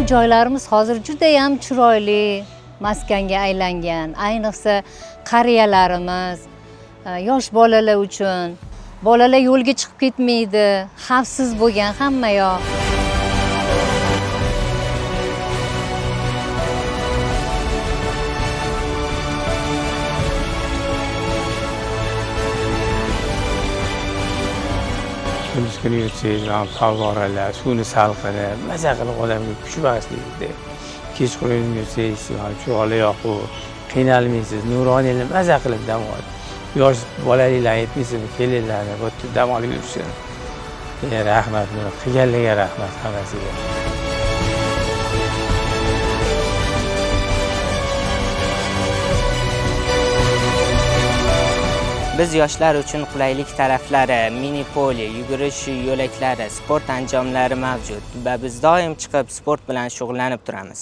Bu joylarimiz hozir juda ham chiroyli maskanga aylangan. Ayniqsa qariyalarimiz, yosh bolalar uchun. Bolalar yo'lga chiqib ketmaydi, xavfsiz bo'lgan hamma yoq. Kunduz kuni yursangiz, favvoralar, suvni salqini, maza qilib odamga kuch bag'ishlaydi. Kechqurun yursangiz, chug'ali yoqib, qiynalmaysiz, nuroniylar maza qilib dam oladi. Yosh bolaliklar aytmaysizmi, kelinglar, bu yerda dam olib yursin. Rahmat, qilganlarga rahmat hammasiga. Biz yoshlar uchun qulaylik taraflari, mini poli, yugurish yo'laklari, sport anjomlari mavjud va biz doim chiqib sport bilan shug'ullanib turamiz.